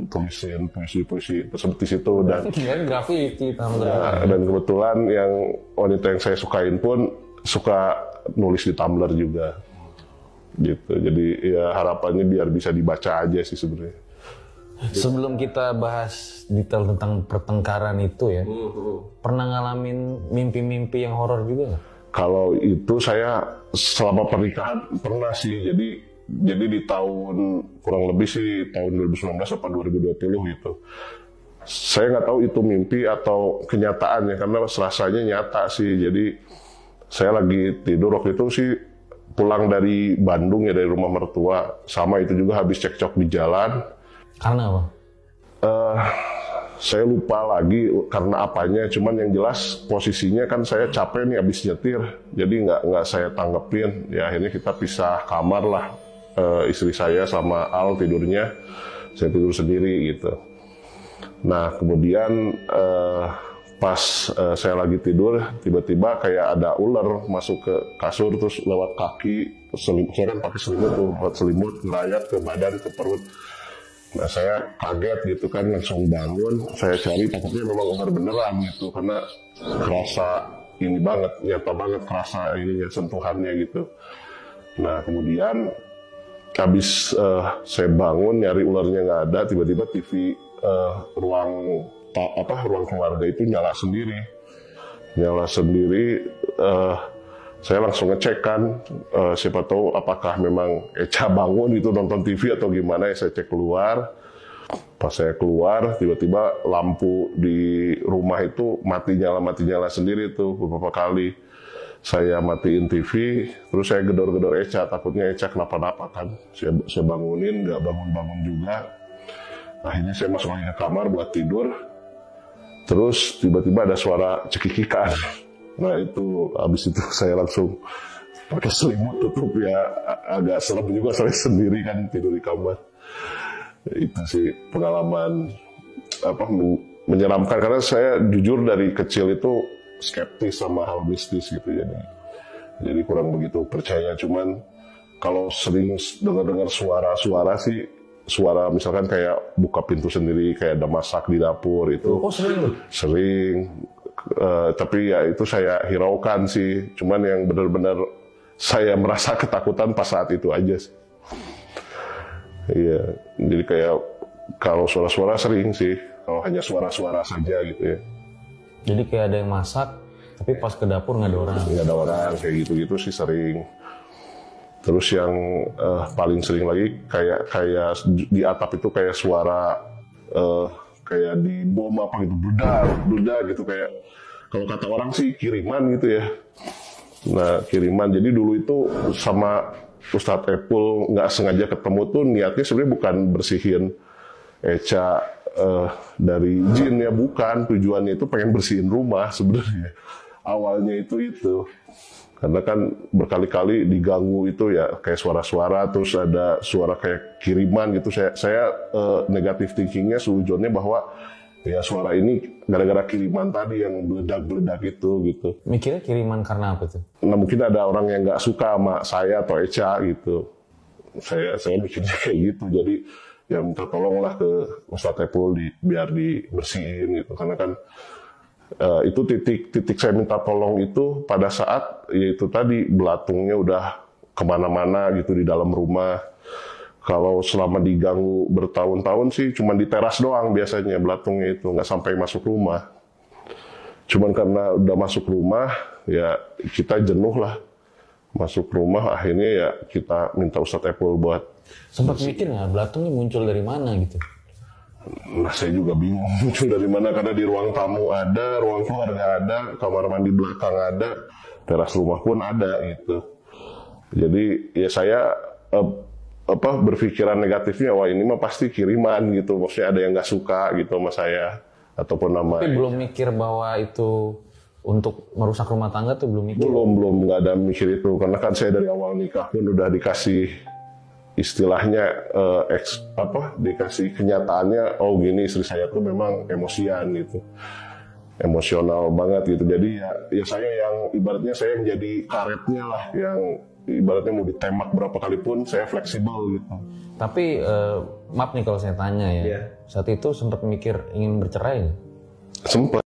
tulisin puisi-puisi tersebut di situ dan grafiti dan kebetulan yang wanita yang saya sukain pun suka nulis di Tumblr juga gitu. Jadi ya harapannya biar bisa dibaca aja sih sebenarnya. Sebelum kita bahas detail tentang pertengkaran itu ya, pernah ngalamin mimpi-mimpi yang horor juga nggak? Kalau itu saya selama pernikahan pernah sih. Jadi di tahun kurang lebih sih tahun 2019 atau 2020 gitu. Saya nggak tahu itu mimpi atau kenyataan ya, karena rasanya nyata sih. Jadi saya lagi tidur waktu itu sih pulang dari Bandung ya, dari rumah mertua. Sama itu juga habis cekcok di jalan. Karena apa? Saya lupa lagi karena apanya, cuman yang jelas posisinya kan saya capek nih abis nyetir, jadi nggak saya tanggepin. Ya akhirnya kita pisah kamar lah, istri saya sama Al tidurnya, saya tidur sendiri gitu. Nah kemudian pas saya lagi tidur, tiba-tiba kayak ada ular masuk ke kasur terus lewat kaki, saya kan pakai selimut tuh, buat selimut ngerayap ke badan, ke perut. Nah saya kaget gitu kan, langsung bangun, saya cari, takutnya memang ular beneran gitu, karena kerasa ini banget, nyata banget kerasa ininya, sentuhannya gitu. Nah kemudian habis saya bangun nyari ularnya nggak ada, tiba-tiba TV ruang keluarga itu nyala sendiri. Saya langsung ngecek kan, siapa tahu apakah memang Echa bangun itu nonton TV atau gimana ya. Saya cek keluar, pas saya keluar tiba-tiba lampu di rumah itu mati nyala sendiri tuh beberapa kali. Saya matiin TV, terus saya gedor-gedor Echa, takutnya Echa kenapa-napa kan. Saya bangunin, nggak bangun-bangun juga. Akhirnya saya masuk lagi ke kamar buat tidur, terus tiba-tiba ada suara cekikikan. Nah itu, habis itu saya langsung pakai selimut tutup ya, agak serem juga saya sendiri kan tidur di kamar. Itu sih pengalaman menyeramkan, karena saya jujur dari kecil itu skeptis sama hal mistis gitu, jadi kurang begitu percaya. Cuman kalau sering dengar suara sih, suara misalkan kayak buka pintu sendiri, kayak ada masak di dapur itu. Oh sering. Tapi ya itu saya hiraukan sih, cuman yang benar-benar saya merasa ketakutan pas saat itu aja sih. Iya, jadi kayak kalau suara-suara sering sih, kalau hanya suara-suara saja gitu ya. Jadi kayak ada yang masak, tapi pas ke dapur nggak ada orang. Nggak ada orang, kayak gitu-gitu sih sering. Terus yang paling sering lagi kayak di atap itu kayak suara kayak di bom apa gitu, beledak gitu, kayak kalau kata orang sih kiriman gitu ya. Nah kiriman, jadi dulu itu sama Ustadz Epul nggak sengaja ketemu tuh, niatnya sebenarnya bukan bersihin Echa dari jin ya, bukan, tujuannya itu pengen bersihin rumah sebenarnya. Awalnya itu karena kan berkali-kali diganggu itu ya, kayak suara-suara, terus ada suara kayak kiriman gitu. Saya negatif thinkingnya seujonnya bahwa ya suara ini gara-gara kiriman tadi yang beledak itu gitu. Mikirnya kiriman karena apa tuh? Nah mungkin ada orang yang nggak suka sama saya atau Echa gitu. Saya mikirnya kayak gitu. Jadi ya minta tolonglah ke Ustadz Epul biar dibersihin gitu. Karena kan itu titik saya minta tolong itu pada saat yaitu tadi belatungnya udah kemana-mana gitu di dalam rumah. Kalau selama diganggu bertahun-tahun sih cuma di teras doang biasanya belatungnya itu, nggak sampai masuk rumah. Cuman karena udah masuk rumah ya kita jenuh lah masuk rumah, akhirnya ya kita minta Ustadz Epul buat. Sempat mikir nggak belatungnya muncul dari mana gitu? Nah saya juga bingung muncul dari mana, karena di ruang tamu ada, ruang keluarga ada, kamar mandi belakang ada, teras rumah pun ada gitu. Jadi ya saya berpikiran negatifnya, wah ini mah pasti kiriman gitu, maksudnya ada yang nggak suka gitu sama saya ataupun nama. Tapi belum mikir bahwa itu untuk merusak rumah tangga tuh belum mikir? Belum, nggak ada mikir itu, karena kan saya dari awal nikah pun udah dikasih istilahnya dikasih kenyataannya, oh gini istri saya tuh memang emosian gitu, emosional banget gitu. Jadi ya saya yang ibaratnya saya yang jadi karetnya lah, yang ibaratnya mau ditembak berapa kali pun saya fleksibel gitu. Tapi maaf nih kalau saya tanya ya, Saat itu sempat mikir ingin bercerai nggak? Sempet.